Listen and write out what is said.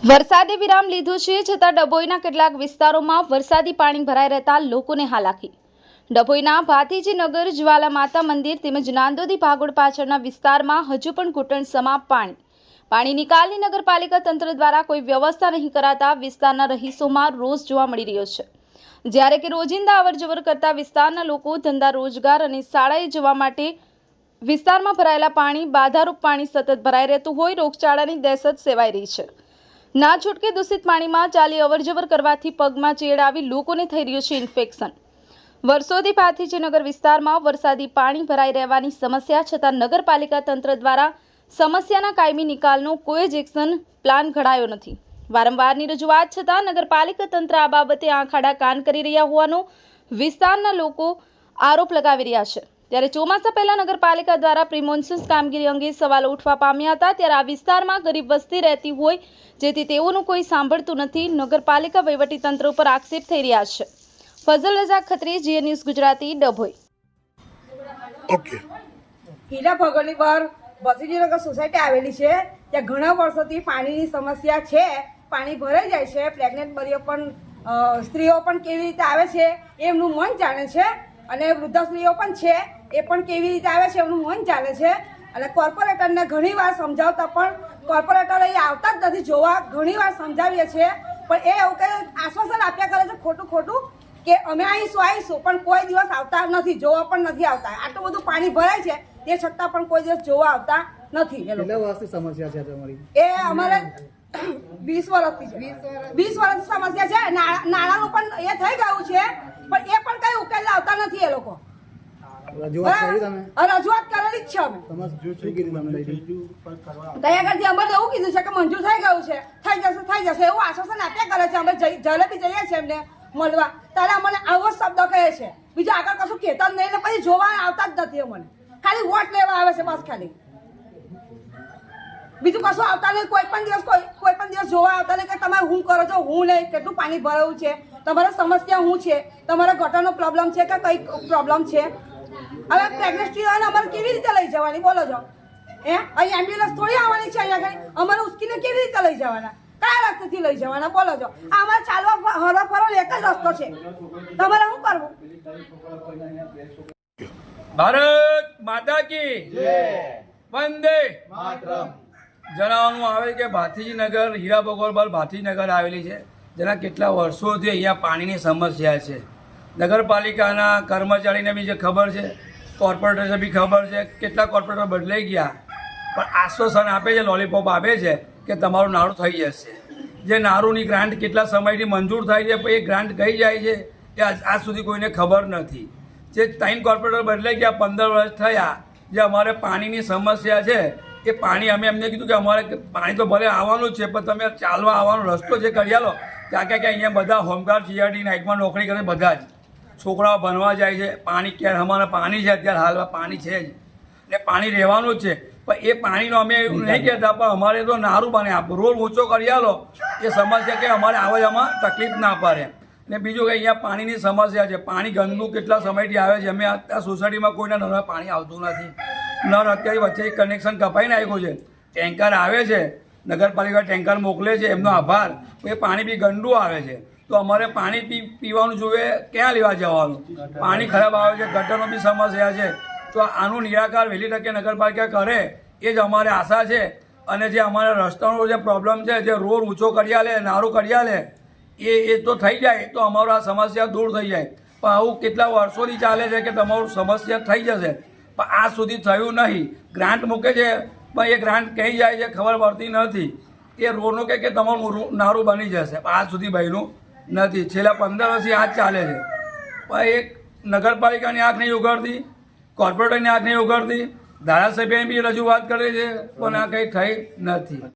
વરસાદે વિરામ લીધો છે, છતાં ડભોઈના કેટલાક વિસ્તારોમાં વરસાદી પાણી ભરાઈ રહેતા લોકોને હાલાકી। ડભોઈના ભાતીજી નગર, જ્વાલા માતા મંદિર તેમજ નાંદોદી ભાગોળ પાછળના વિસ્તારમાં હજુ પણ ઘૂંટણસમા પાણી નિકાલની નગરપાલિકા તંત્ર દ્વારા કોઈ વ્યવસ્થા નહીં કરાતા વિસ્તારના રહીશોમાં રોષ જોવા મળી રહ્યો છે। જ્યારે કે રોજિંદા અવરજવર કરતા વિસ્તારના લોકો ધંધા રોજગાર અને શાળાએ જવા માટે વિસ્તારમાં ભરાયેલા પાણી બાધારૂપ પાણી સતત ભરાઈ રહેતું હોય રોગચાળાની દહેશત સેવાઈ રહી છે। ના છૂટકે દૂષિત પાણીમાં ચાલી અવરજવર કરવાથી પગમાં ચેડ આવી લોકોને થઈ રહ્યું છે ઇન્ફેક્શન। વર્ષોથી ભાતીજીનગર વિસ્તારમાં વરસાદી પાણી ભરાઈ રહેવાની સમસ્યા છતાં નગરપાલિકા તંત્ર દ્વારા સમસ્યાના કાયમી નિકાલનો કોઈ જ એક્શન પ્લાન ઘડાયો નથી। વારંવારની રજૂઆત છતાં નગરપાલિકા તંત્ર આ બાબતે આંખ આડા કાન કરી રહ્યા હોવાનો વિસ્તારના લોકો આરોપ લગાવી રહ્યા છે। ત્યારે ચોમાસા પહેલા નગરપાલિકા દ્વારા પ્રી મોન્સૂન કામગીરી અંગે સવાલો ઉઠવા પામ્યા હતા। ત્યારે આ વિસ્તારમાં ગરીબ વસ્તી રહેતી હોય જેથી તેઓનું કોઈ સાંભળતું નથી। નગરપાલિકા વહીવટી તંત્ર ઉપર આક્ષેપ થઈ રહ્યા છે। ફઝલ રઝા ખત્રી, જીએ ન્યૂઝ ગુજરાતી, ડભોઈ। ઓકે, હીરા ભગોળની બહાર ભાતીજીનગર સોસાયટી આવેલી છે। ત્યાં ઘણા વર્ષોથી પાણીની સમસ્યા છે। પાણી ભરાઈ જાય છે। પ્રેગ્નેન્ટ બરીઓ પણ સ્ત્રીઓ પણ કેવી રીતે આવે છે એમનું મન જાણે છે, અને વૃદ્ધ સ્ત્રીઓ પણ છે એ પણ કેવી રીતે આવે છે એમનું મન જાણે છે। અને કોર્પોરેટરને ઘણીવાર સમજાવતા પણ કોર્પોરેટર અહીં આવતા જ નથી જોવા। ઘણીવાર સમજાવીએ છીએ પણ એ એવું કે આશ્વાસન આપ્યા કરે છે ખોટું કે અમે આવીશું, પણ કોઈ દિવસ આવતા નથી, જોવા પણ નથી આવતા। આટલું બધું પાણી ભરાય છે તે છતાં પણ કોઈ દિવસ જોવા આવતા નથી। કેટલા વર્ષથી સમસ્યા છે તમારી? એ અમારે 20 વર્ષથી છે। 20 વર્ષની સમસ્યા છે। નાણાંનું પણ એ થઈ ગયું છે, પણ એ પણ કઈ ઉકેલ લાવતા નથી એ લોકો। રજૂઆત કરી તમે? રજૂઆત કરેલી જ છે અમે। તમારે શું કીધું તમે? ત્યાં આગળથી અમે એવું કીધું છે કે મંજૂર થઈ ગયું છે, થઈ જશે એવું આશ્વાસન આપ્યા કરે છે। અમે જલેબી જઈએ છીએ એમને મળવા, ત્યારે અમને આવો શબ્દ કહે છે, બીજું આગળ કશું કહેતા જ નહીં, ને પછી જોવા આવતા જ નથી। અમને ખાલી વોટ લેવા આવે છે બસ, ખાલી બીજું કશું આવતા નહીં। કોઈ પણ દિવસ જોવા આવતા નહીં કે તમે શું કરો છો, હું નહીં, કેટલું પાણી ભરાયું છે, તમારે સમસ્યા શું છે, તમારે ગટરનો પ્રોબ્લેમ છે કે કઈ પ્રોબ્લેમ છે। હવે પ્રેગ્નન્ટ સ્ત્રીઓને અમારે કેવી રીતે લઈ જવાની બોલો છો? અહીં એમ્બ્યુલન્સ થોડી આવવાની છે? અહીંયા આગળ અમારે ઉચકીને કેવી રીતે લઈ જવાના? કયા રસ્તેથી લઈ જવાના બોલો છો? અમારે ચાલવા હરવા ફરવા એક જ રસ્તો છે, તમારે શું કરવું? ભારત માતા કી વંદે માતરમ। જણાવવાનું આવે કે ભાતીજીનગર, હીરા ભગોળ પર ભાતીજીનગર આવેલી છે, જેના કેટલા વર્ષોથી અહીંયા પાણીની સમસ્યા છે। નગરપાલિકાના કર્મચારીને બી જે ખબર છે, કોર્પોરેટરને બી ખબર છે, કેટલા કોર્પોરેટર બદલાઈ ગયા પણ આશ્વાસન આપે છે, લોલીપોપ આપે છે કે તમારું નારું થઈ જશે। જે નારુંની ગ્રાન્ટ કેટલા સમયથી મંજૂર થાય છે પણ એ ગ્રાન્ટ ગઈ જાય છે એ આજ સુધી કોઈને ખબર નથી। જે 3 કોર્પોરેટર બદલાઈ ગયા, 15 વર્ષ થયા, જે અમારે પાણીની સમસ્યા છે એ પાણી અમે એમને કીધું કે અમારે પાણી તો ભલે આવવાનું જ છે પણ તમે ચાલવા આવવાનો રસ્તો જે કરી આલો। ત્યાં કે અહીંયા બધા હોમગાર્ડ, સીઆરડી, નાઇટમાં નોકરી કરે બધા જ છોકરાઓ ભણવા જાય છે। પાણી ક્યારે અમારે પાણી છે, અત્યારે હાલમાં પાણી છે જ ને પાણી રહેવાનું જ છે, પણ એ પાણીનો અમે એવું નહીં કહેતા પણ અમારે તો નારું બને રોડ ઊંચો કરી આલો એ સમસ્યા કે અમારે આવવામાં તકલીફ ના પડે। ને બીજું કે અહીંયા પાણીની સમસ્યા છે, પાણી ગંદુ કેટલા સમયથી આવે છે। અમે આ સોસાયટીમાં કોઈના નળમાં પાણી આવતું નથી। નળ અત્યારે વચ્ચે કનેક્શન કપાઈ નાખ્યું છે, ટેન્કર આવે છે, નગરપાલિકા ટેન્કર મોકલે છે, એમનો આભાર, એ પાણી બી ગંદુ આવે છે। તો અમારે પાણી પીવાનું જોઈએ, ક્યાં લેવા જવાનું? પાણી ખરાબ આવે છે, ગટરનો બી સમસ્યા છે। તો આનું નિરાકરણ વહેલી તકે નગરપાલિકા કરે એ જ અમારે આશા છે। અને જે અમારા રસ્તાનો જે પ્રોબ્લેમ છે, જે રોડ ઊંચો કરી આલે, નારું કરી આલે, એ તો થઈ જાય તો અમારું આ સમસ્યા દૂર થઈ જાય। પણ આવું કેટલા વર્ષોથી ચાલે છે કે તમારું સમસ્યા થઈ જશે પણ આજ સુધી થયું નહીં। ગ્રાન્ટ મૂકે છે પણ એ ગ્રાન્ટ ક્યાંય જાય છે ખબર પડતી નથી। એ રોડનું કે તમારું નારું બની જશે પણ આજ સુધી બન્યું નથી। છેલ્લા 15 વર્ષથી આ જ ચાલે છે પણ એક નગરપાલિકાની આંખ નહીં ઉઘડતી, કોર્પોરેટરની આંખ નહીં ઉઘડતી, ધારાસભ્યની બી રજૂઆત કરે છે પણ આ કંઈ થઈ નથી।